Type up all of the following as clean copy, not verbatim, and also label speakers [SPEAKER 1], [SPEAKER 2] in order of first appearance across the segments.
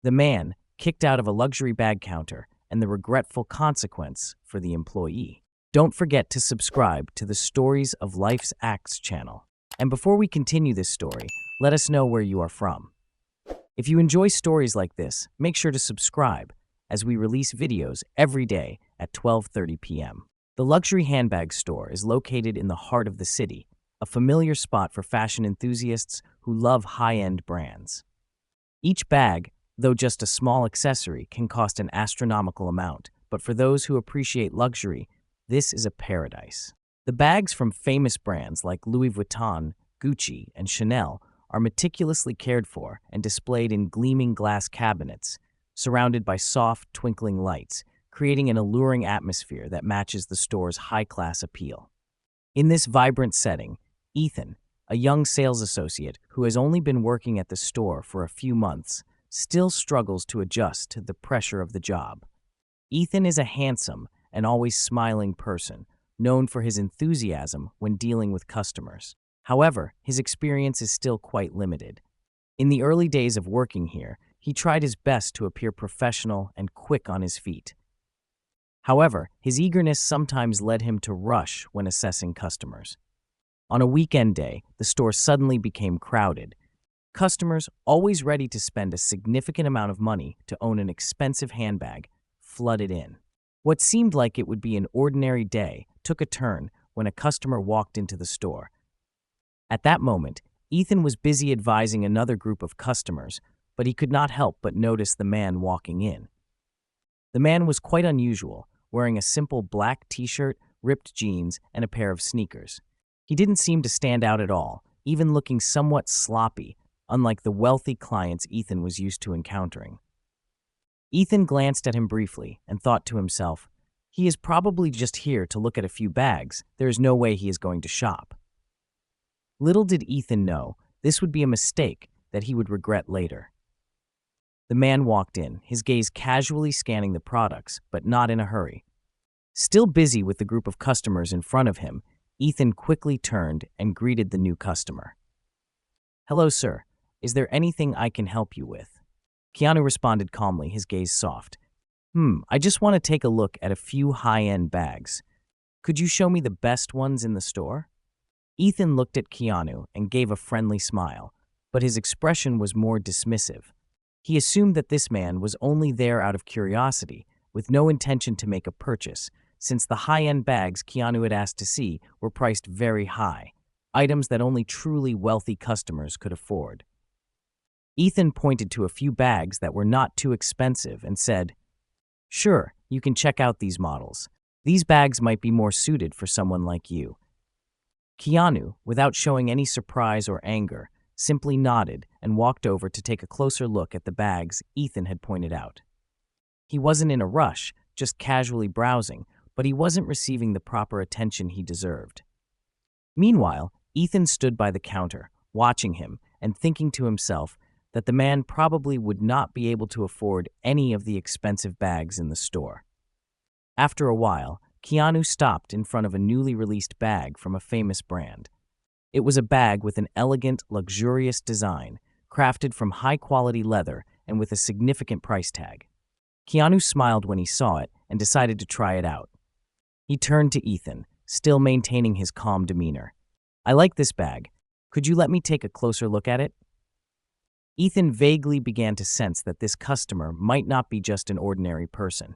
[SPEAKER 1] the man kicked out of a luxury bag counter, and the regretful consequence for the employee. Don't forget to subscribe to the Stories of Life's Acts channel. And before we continue this story, let us know where you are from. If you enjoy stories like this, make sure to subscribe, as we release videos every day at 12:30 p.m. The luxury handbag store is located in the heart of the city, a familiar spot for fashion enthusiasts who love high-end brands. Each bag, though just a small accessory, can cost an astronomical amount, but for those who appreciate luxury, this is a paradise. The bags from famous brands like Louis Vuitton, Gucci, and Chanel are meticulously cared for and displayed in gleaming glass cabinets, surrounded by soft, twinkling lights, creating an alluring atmosphere that matches the store's high-class appeal. In this vibrant setting, Ethan, a young sales associate who has only been working at the store for a few months, still struggles to adjust to the pressure of the job. Ethan is a handsome and always smiling person, known for his enthusiasm when dealing with customers. However, his experience is still quite limited. In the early days of working here, he tried his best to appear professional and quick on his feet. However, his eagerness sometimes led him to rush when assessing customers. On a weekend day, the store suddenly became crowded. Customers, always ready to spend a significant amount of money to own an expensive handbag, flooded in. What seemed like it would be an ordinary day took a turn when a customer walked into the store. At that moment, Ethan was busy advising another group of customers, but he could not help but notice the man walking in. The man was quite unusual, wearing a simple black t-shirt, ripped jeans, and a pair of sneakers. He didn't seem to stand out at all, even looking somewhat sloppy, unlike the wealthy clients Ethan was used to encountering. Ethan glanced at him briefly and thought to himself, "He is probably just here to look at a few bags. There is no way he is going to shop." Little did Ethan know, this would be a mistake that he would regret later. The man walked in, his gaze casually scanning the products, but not in a hurry. Still busy with the group of customers in front of him, Ethan quickly turned and greeted the new customer. "Hello, sir. Is there anything I can help you with?" Keanu responded calmly, his gaze soft. I just want to take a look at a few high-end bags. Could you show me the best ones in the store?" Ethan looked at Keanu and gave a friendly smile, but his expression was more dismissive. He assumed that this man was only there out of curiosity, with no intention to make a purchase, since the high-end bags Keanu had asked to see were priced very high, items that only truly wealthy customers could afford. Ethan pointed to a few bags that were not too expensive and said, "Sure, you can check out these models. These bags might be more suited for someone like you." Keanu, without showing any surprise or anger, simply nodded and walked over to take a closer look at the bags Ethan had pointed out. He wasn't in a rush, just casually browsing, but he wasn't receiving the proper attention he deserved. Meanwhile, Ethan stood by the counter, watching him and thinking to himself that the man probably would not be able to afford any of the expensive bags in the store. After a while, Keanu stopped in front of a newly released bag from a famous brand. It was a bag with an elegant, luxurious design, crafted from high-quality leather and with a significant price tag. Keanu smiled when he saw it and decided to try it out. He turned to Ethan, still maintaining his calm demeanor. "I like this bag. Could you let me take a closer look at it?" Ethan vaguely began to sense that this customer might not be just an ordinary person.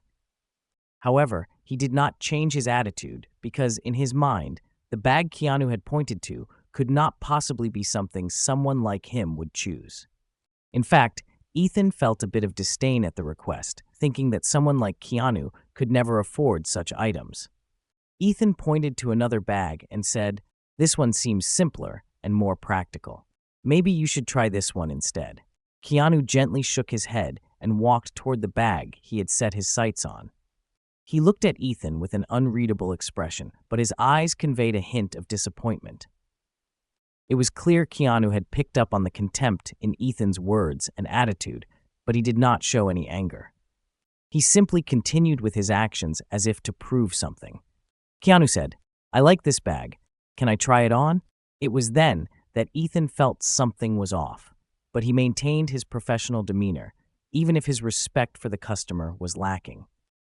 [SPEAKER 1] However, he did not change his attitude because, in his mind, the bag Keanu had pointed to could not possibly be something someone like him would choose. In fact, Ethan felt a bit of disdain at the request, thinking that someone like Keanu could never afford such items. Ethan pointed to another bag and said, "This one seems simpler and more practical. Maybe you should try this one instead." Keanu gently shook his head and walked toward the bag he had set his sights on. He looked at Ethan with an unreadable expression, but his eyes conveyed a hint of disappointment. It was clear Keanu had picked up on the contempt in Ethan's words and attitude, but he did not show any anger. He simply continued with his actions as if to prove something. Keanu said, "I like this bag. Can I try it on?" It was then that Ethan felt something was off, but he maintained his professional demeanor. even if his respect for the customer was lacking.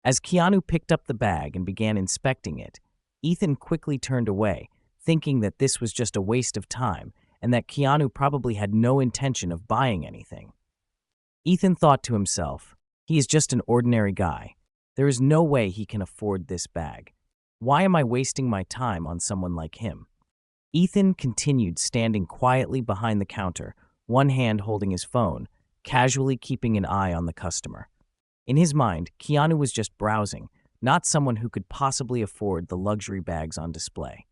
[SPEAKER 1] As Keanu picked up the bag and began inspecting it, Ethan quickly turned away, thinking that this was just a waste of time and that Keanu probably had no intention of buying anything. Ethan thought to himself, he is just an ordinary guy. There is no way he can afford this bag. Why am I wasting my time on someone like him? Ethan continued standing quietly behind the counter, one hand holding his phone, casually keeping an eye on the customer. In his mind, Keanu was just browsing, not someone who could possibly afford the luxury bags on display.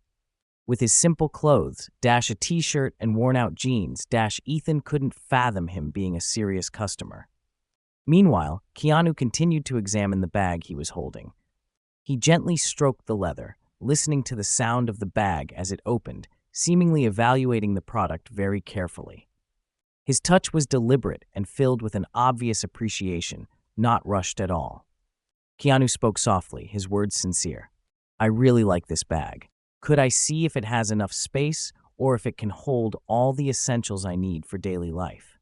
[SPEAKER 1] With his simple clothes, a t-shirt and worn-out jeans, Ethan couldn't fathom him being a serious customer. Meanwhile, Keanu continued to examine the bag he was holding. He gently stroked the leather, listening to the sound of the bag as it opened, seemingly evaluating the product very carefully. His touch was deliberate and filled with an obvious appreciation, not rushed at all. Keanu spoke softly, his words sincere. I really like this bag. Could I see if it has enough space or if it can hold all the essentials I need for daily life?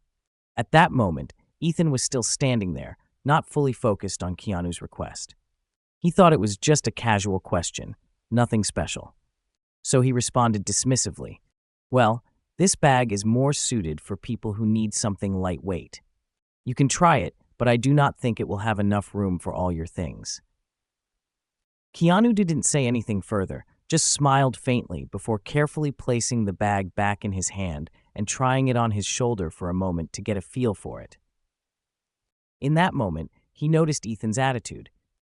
[SPEAKER 1] At that moment, Ethan was still standing there, not fully focused on Keanu's request. He thought it was just a casual question, nothing special. So he responded dismissively, well, this bag is more suited for people who need something lightweight. You can try it, but I do not think it will have enough room for all your things. Keanu didn't say anything further, just smiled faintly before carefully placing the bag back in his hand and trying it on his shoulder for a moment to get a feel for it. In that moment, he noticed Ethan's attitude.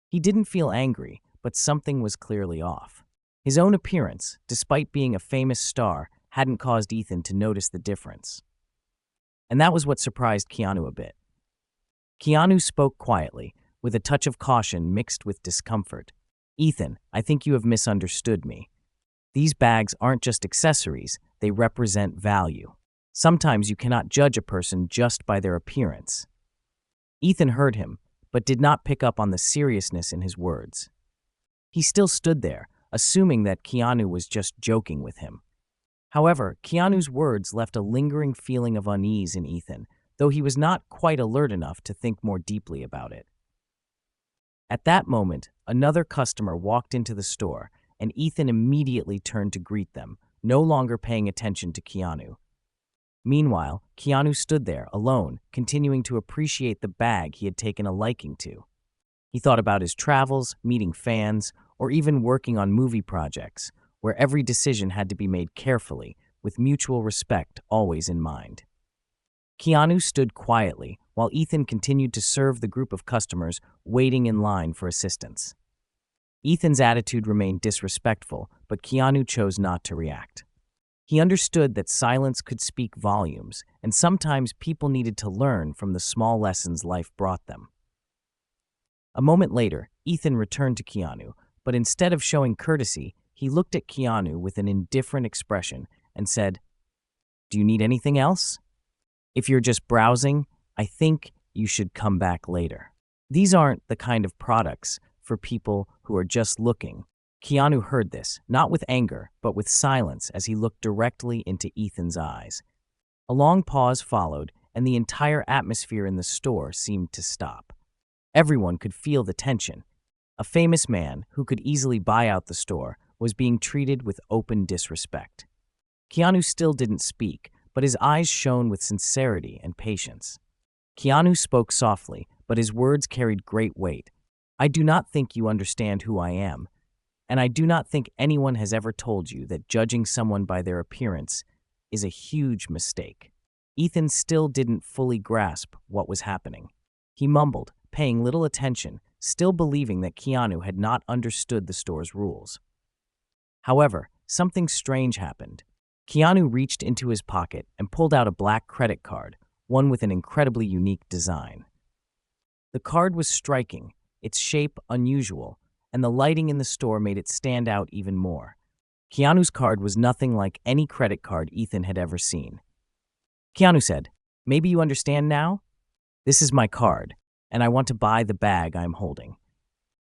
[SPEAKER 1] He didn't feel angry, but something was clearly off. His own appearance, despite being a famous star, hadn't caused Ethan to notice the difference. And that was what surprised Keanu a bit. Keanu spoke quietly, with a touch of caution mixed with discomfort. Ethan, I think you have misunderstood me. These bags aren't just accessories, they represent value. Sometimes you cannot judge a person just by their appearance. Ethan heard him, but did not pick up on the seriousness in his words. He still stood there, assuming that Keanu was just joking with him. However, Keanu's words left a lingering feeling of unease in Ethan, though he was not quite alert enough to think more deeply about it. At that moment, another customer walked into the store, and Ethan immediately turned to greet them, no longer paying attention to Keanu. Meanwhile, Keanu stood there, alone, continuing to appreciate the bag he had taken a liking to. He thought about his travels, meeting fans, or even working on movie projects, where every decision had to be made carefully, with mutual respect always in mind. Keanu stood quietly, while Ethan continued to serve the group of customers waiting in line for assistance. Ethan's attitude remained disrespectful, but Keanu chose not to react. He understood that silence could speak volumes, and sometimes people needed to learn from the small lessons life brought them. A moment later, Ethan returned to Keanu, but instead of showing courtesy, he looked at Keanu with an indifferent expression and said, "Do you need anything else? If you're just browsing, I think you should come back later." These aren't the kind of products for people who are just looking. Keanu heard this, not with anger, but with silence as he looked directly into Ethan's eyes. A long pause followed, and the entire atmosphere in the store seemed to stop. Everyone could feel the tension. A famous man, who could easily buy out the store, was being treated with open disrespect. Keanu still didn't speak, but his eyes shone with sincerity and patience. Keanu spoke softly, but his words carried great weight. I do not think you understand who I am, and I do not think anyone has ever told you that judging someone by their appearance is a huge mistake. Ethan still didn't fully grasp what was happening. He mumbled, paying little attention, still believing that Keanu had not understood the store's rules. However, something strange happened. Keanu reached into his pocket and pulled out a black credit card, one with an incredibly unique design. The card was striking, its shape unusual, and the lighting in the store made it stand out even more. Keanu's card was nothing like any credit card Ethan had ever seen. Keanu said, "Maybe you understand now? This is my card, and I want to buy the bag I am holding.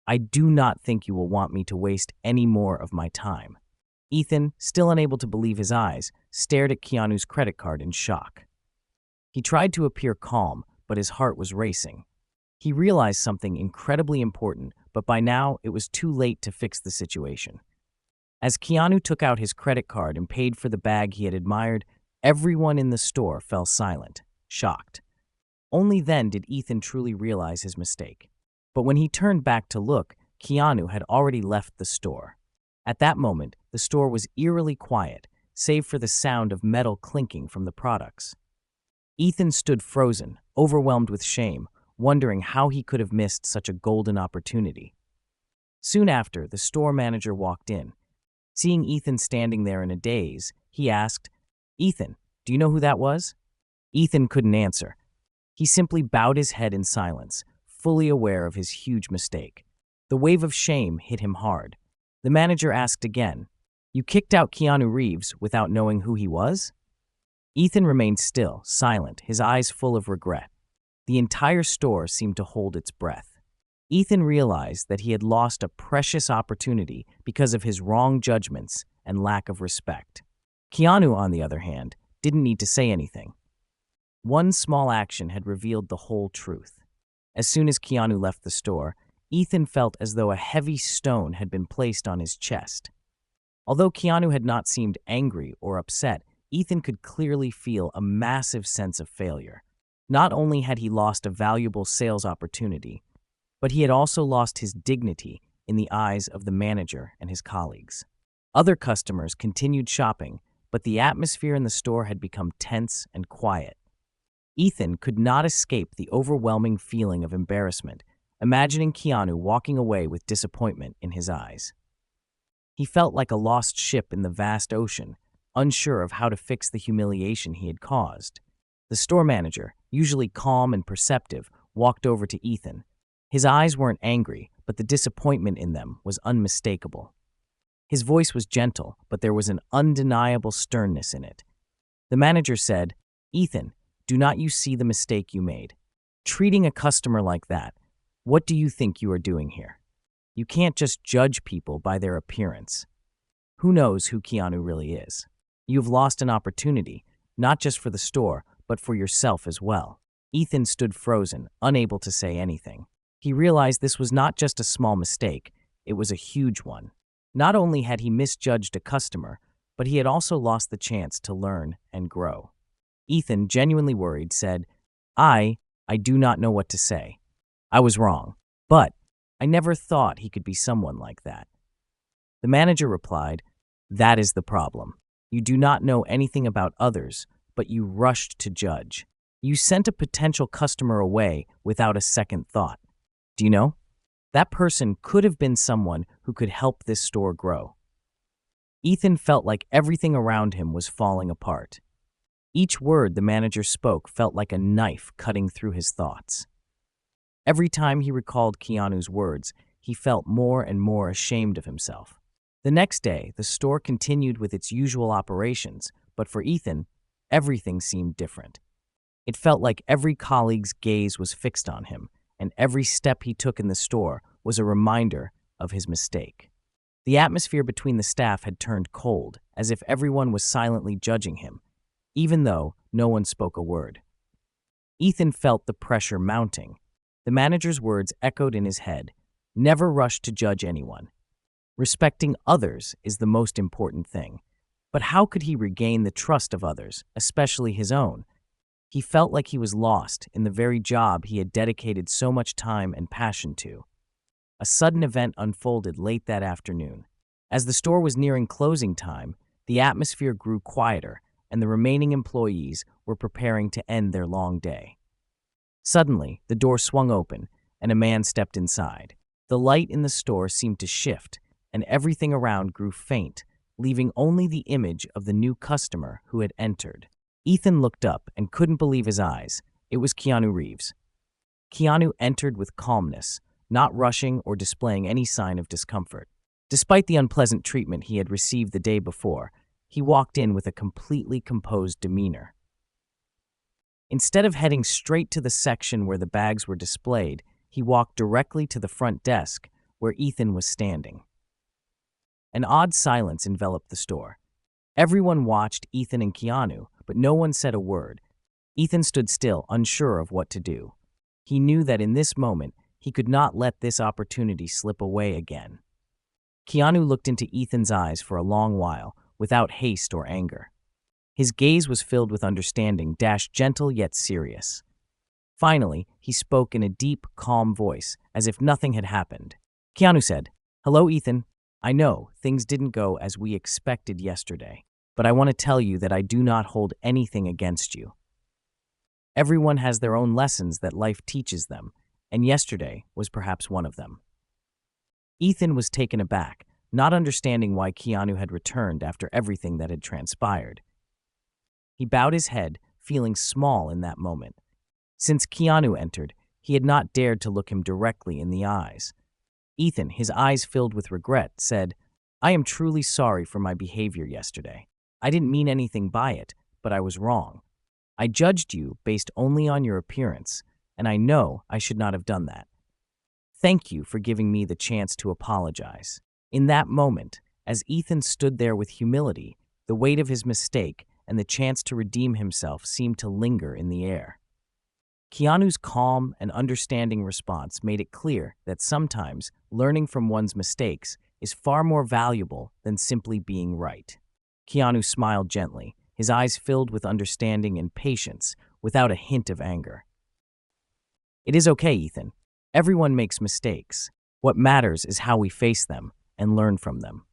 [SPEAKER 1] I do not think you will want me to waste any more of my time." Ethan, still unable to believe his eyes, stared at Keanu's credit card in shock. He tried to appear calm, but his heart was racing. He realized something incredibly important, but by now it was too late to fix the situation. As Keanu took out his credit card and paid for the bag he had admired, everyone in the store fell silent, shocked. Only then did Ethan truly realize his mistake. But when he turned back to look, Keanu had already left the store. At that moment, the store was eerily quiet, save for the sound of metal clinking from the products. Ethan stood frozen, overwhelmed with shame, wondering how he could have missed such a golden opportunity. Soon after, the store manager walked in. Seeing Ethan standing there in a daze, he asked, "Ethan, do you know who that was?" Ethan couldn't answer. He simply bowed his head in silence, fully aware of his huge mistake. The wave of shame hit him hard. The manager asked again, "You kicked out Keanu Reeves without knowing who he was?" Ethan remained still, silent, his eyes full of regret. The entire store seemed to hold its breath. Ethan realized that he had lost a precious opportunity because of his wrong judgments and lack of respect. Keanu, on the other hand, didn't need to say anything. One small action had revealed the whole truth. As soon as Keanu left the store, Ethan felt as though a heavy stone had been placed on his chest. Although Keanu had not seemed angry or upset, Ethan could clearly feel a massive sense of failure. Not only had he lost a valuable sales opportunity, but he had also lost his dignity in the eyes of the manager and his colleagues. Other customers continued shopping, but the atmosphere in the store had become tense and quiet. Ethan could not escape the overwhelming feeling of embarrassment, imagining Keanu walking away with disappointment in his eyes. He felt like a lost ship in the vast ocean, unsure of how to fix the humiliation he had caused. The store manager, usually calm and perceptive, walked over to Ethan. His eyes weren't angry, but the disappointment in them was unmistakable. His voice was gentle, but there was an undeniable sternness in it. The manager said, "Ethan, do not you see the mistake you made? Treating a customer like that, what do you think you are doing here? You can't just judge people by their appearance. Who knows who Keanu really is? You've lost an opportunity, not just for the store, but for yourself as well." Ethan stood frozen, unable to say anything. He realized this was not just a small mistake, it was a huge one. Not only had he misjudged a customer, but he had also lost the chance to learn and grow. Ethan, genuinely worried, said, I do not know what to say. I was wrong, but I never thought he could be someone like that." The manager replied, "That is the problem. You do not know anything about others, but you rushed to judge. You sent a potential customer away without a second thought. Do you know? That person could have been someone who could help this store grow." Ethan felt like everything around him was falling apart. Each word the manager spoke felt like a knife cutting through his thoughts. Every time he recalled Keanu's words, he felt more and more ashamed of himself. The next day, the store continued with its usual operations, but for Ethan, everything seemed different. It felt like every colleague's gaze was fixed on him, and every step he took in the store was a reminder of his mistake. The atmosphere between the staff had turned cold, as if everyone was silently judging him, even though no one spoke a word. Ethan felt the pressure mounting. The manager's words echoed in his head, "Never rush to judge anyone. Respecting others is the most important thing." But how could he regain the trust of others, especially his own? He felt like he was lost in the very job he had dedicated so much time and passion to. A sudden event unfolded late that afternoon. As the store was nearing closing time, the atmosphere grew quieter, and the remaining employees were preparing to end their long day. Suddenly, the door swung open, and a man stepped inside. The light in the store seemed to shift, and everything around grew faint, leaving only the image of the new customer who had entered. Ethan looked up and couldn't believe his eyes. It was Keanu Reeves. Keanu entered with calmness, not rushing or displaying any sign of discomfort. Despite the unpleasant treatment he had received the day before, he walked in with a completely composed demeanor. Instead of heading straight to the section where the bags were displayed, he walked directly to the front desk where Ethan was standing. An odd silence enveloped the store. Everyone watched Ethan and Keanu, but no one said a word. Ethan stood still, unsure of what to do. He knew that in this moment, he could not let this opportunity slip away again. Keanu looked into Ethan's eyes for a long while, without haste or anger. His gaze was filled with understanding, gentle yet serious. Finally, he spoke in a deep, calm voice, as if nothing had happened. Keanu said, "Hello, Ethan. I know things didn't go as we expected yesterday, but I want to tell you that I do not hold anything against you. Everyone has their own lessons that life teaches them, and yesterday was perhaps one of them." Ethan was taken aback, not understanding why Keanu had returned after everything that had transpired. He bowed his head, feeling small in that moment. Since Keanu entered, he had not dared to look him directly in the eyes. Ethan, his eyes filled with regret, said, "I am truly sorry for my behavior yesterday. I didn't mean anything by it, but I was wrong. I judged you based only on your appearance, and I know I should not have done that. Thank you for giving me the chance to apologize." In that moment, as Ethan stood there with humility, the weight of his mistake and the chance to redeem himself seemed to linger in the air. Keanu's calm and understanding response made it clear that sometimes learning from one's mistakes is far more valuable than simply being right. Keanu smiled gently, his eyes filled with understanding and patience, without a hint of anger. "It is okay, Ethan. Everyone makes mistakes. What matters is how we face them and learn from them.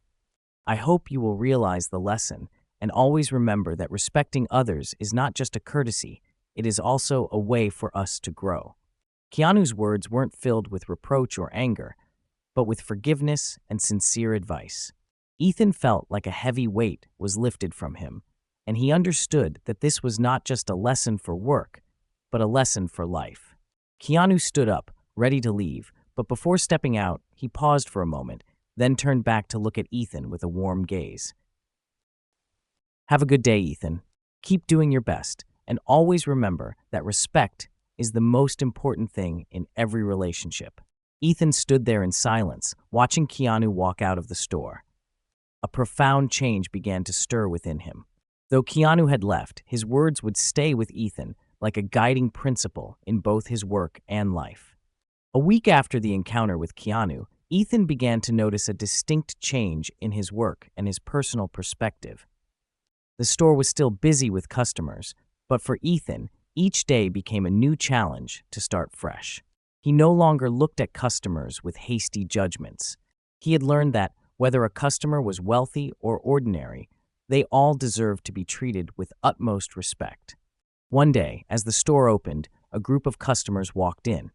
[SPEAKER 1] I hope you will realize the lesson and always remember that respecting others is not just a courtesy, it is also a way for us to grow." Keanu's words weren't filled with reproach or anger, but with forgiveness and sincere advice. Ethan felt like a heavy weight was lifted from him, and he understood that this was not just a lesson for work, but a lesson for life. Keanu stood up, ready to leave, but before stepping out, he paused for a moment, then turned back to look at Ethan with a warm gaze. "Have a good day, Ethan. Keep doing your best, and always remember that respect is the most important thing in every relationship." Ethan stood there in silence, watching Keanu walk out of the store. A profound change began to stir within him. Though Keanu had left, his words would stay with Ethan like a guiding principle in both his work and life. A week after the encounter with Keanu, Ethan began to notice a distinct change in his work and his personal perspective. The store was still busy with customers, but for Ethan, each day became a new challenge to start fresh. He no longer looked at customers with hasty judgments. He had learned that whether a customer was wealthy or ordinary, they all deserved to be treated with utmost respect. One day, as the store opened, a group of customers walked in.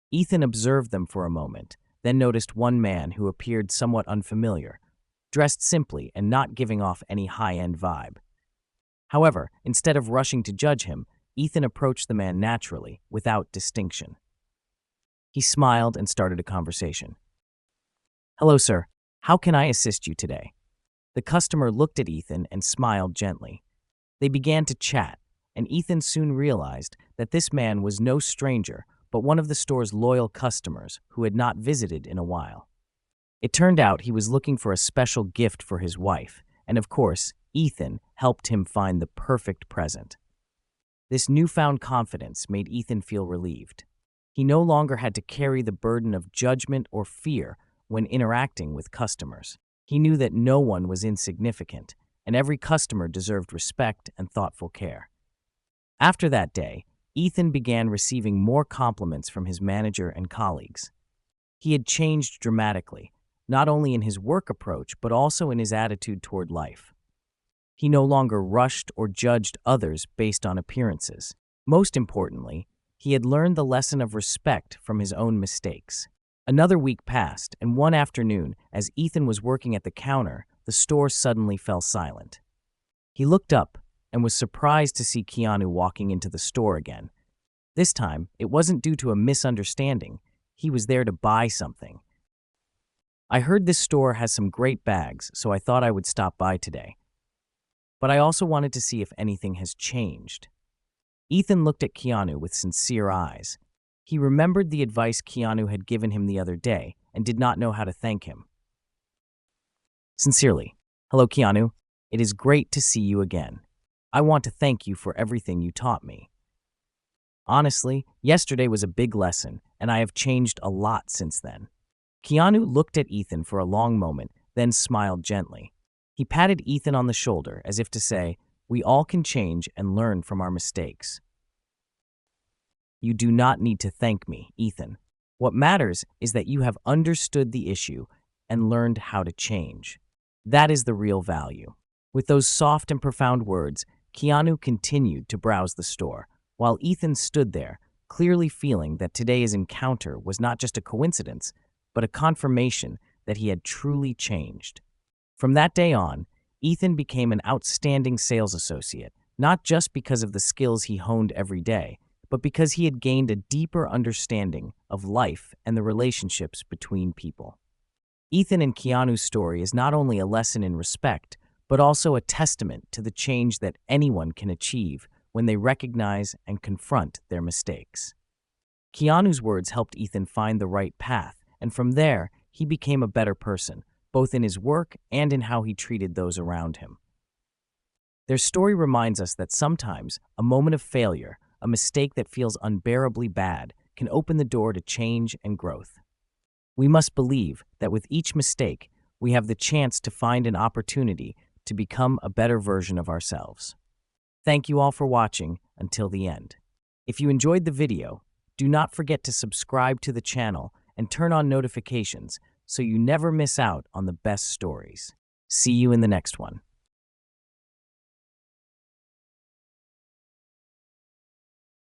[SPEAKER 1] Ethan observed them for a moment, then noticed one man who appeared somewhat unfamiliar, dressed simply and not giving off any high-end vibe. However, instead of rushing to judge him, Ethan approached the man naturally, without distinction. He smiled and started a conversation. "Hello, sir. How can I assist you today?" The customer looked at Ethan and smiled gently. They began to chat, and Ethan soon realized that this man was no stranger, but one of the store's loyal customers who had not visited in a while. It turned out he was looking for a special gift for his wife, and of course, Ethan helped him find the perfect present. This newfound confidence made Ethan feel relieved. He no longer had to carry the burden of judgment or fear when interacting with customers. He knew that no one was insignificant, and every customer deserved respect and thoughtful care. After that day, Ethan began receiving more compliments from his manager and colleagues. He had changed dramatically, not only in his work approach, but also in his attitude toward life. He no longer rushed or judged others based on appearances. Most importantly, he had learned the lesson of respect from his own mistakes. Another week passed, and one afternoon, as Ethan was working at the counter, the store suddenly fell silent. He looked up and was surprised to see Keanu walking into the store again. This time, it wasn't due to a misunderstanding. He was there to buy something. "I heard this store has some great bags, so I thought I would stop by today. But I also wanted to see if anything has changed." Ethan looked at Keanu with sincere eyes. He remembered the advice Keanu had given him the other day and did not know how to thank him. Sincerely, "Hello, Keanu. It is great to see you again. I want to thank you for everything you taught me. Honestly, yesterday was a big lesson, and I have changed a lot since then. Keanu looked at Ethan for a long moment, then smiled gently. He patted Ethan on the shoulder as if to say, "We all can change and learn from our mistakes." You do not need to thank me, Ethan. What matters is that you have understood the issue and learned how to change. That is the real value. With those soft and profound words, Keanu continued to browse the store, while Ethan stood there, clearly feeling that today's encounter was not just a coincidence, but a confirmation that he had truly changed. From that day on, Ethan became an outstanding sales associate, not just because of the skills he honed every day, but because he had gained a deeper understanding of life and the relationships between people. Ethan and Keanu's story is not only a lesson in respect, but also a testament to the change that anyone can achieve when they recognize and confront their mistakes. Keanu's words helped Ethan find the right path, and from there, he became a better person, both in his work and in how he treated those around him. Their story reminds us that sometimes a moment of failure, a mistake that feels unbearably bad, can open the door to change and growth. We must believe that with each mistake, we have the chance to find an opportunity to become a better version of ourselves. Thank you all for watching until the end. If you enjoyed the video, do not forget to subscribe to the channel and turn on notifications so you never miss out on the best stories. See you in the next one.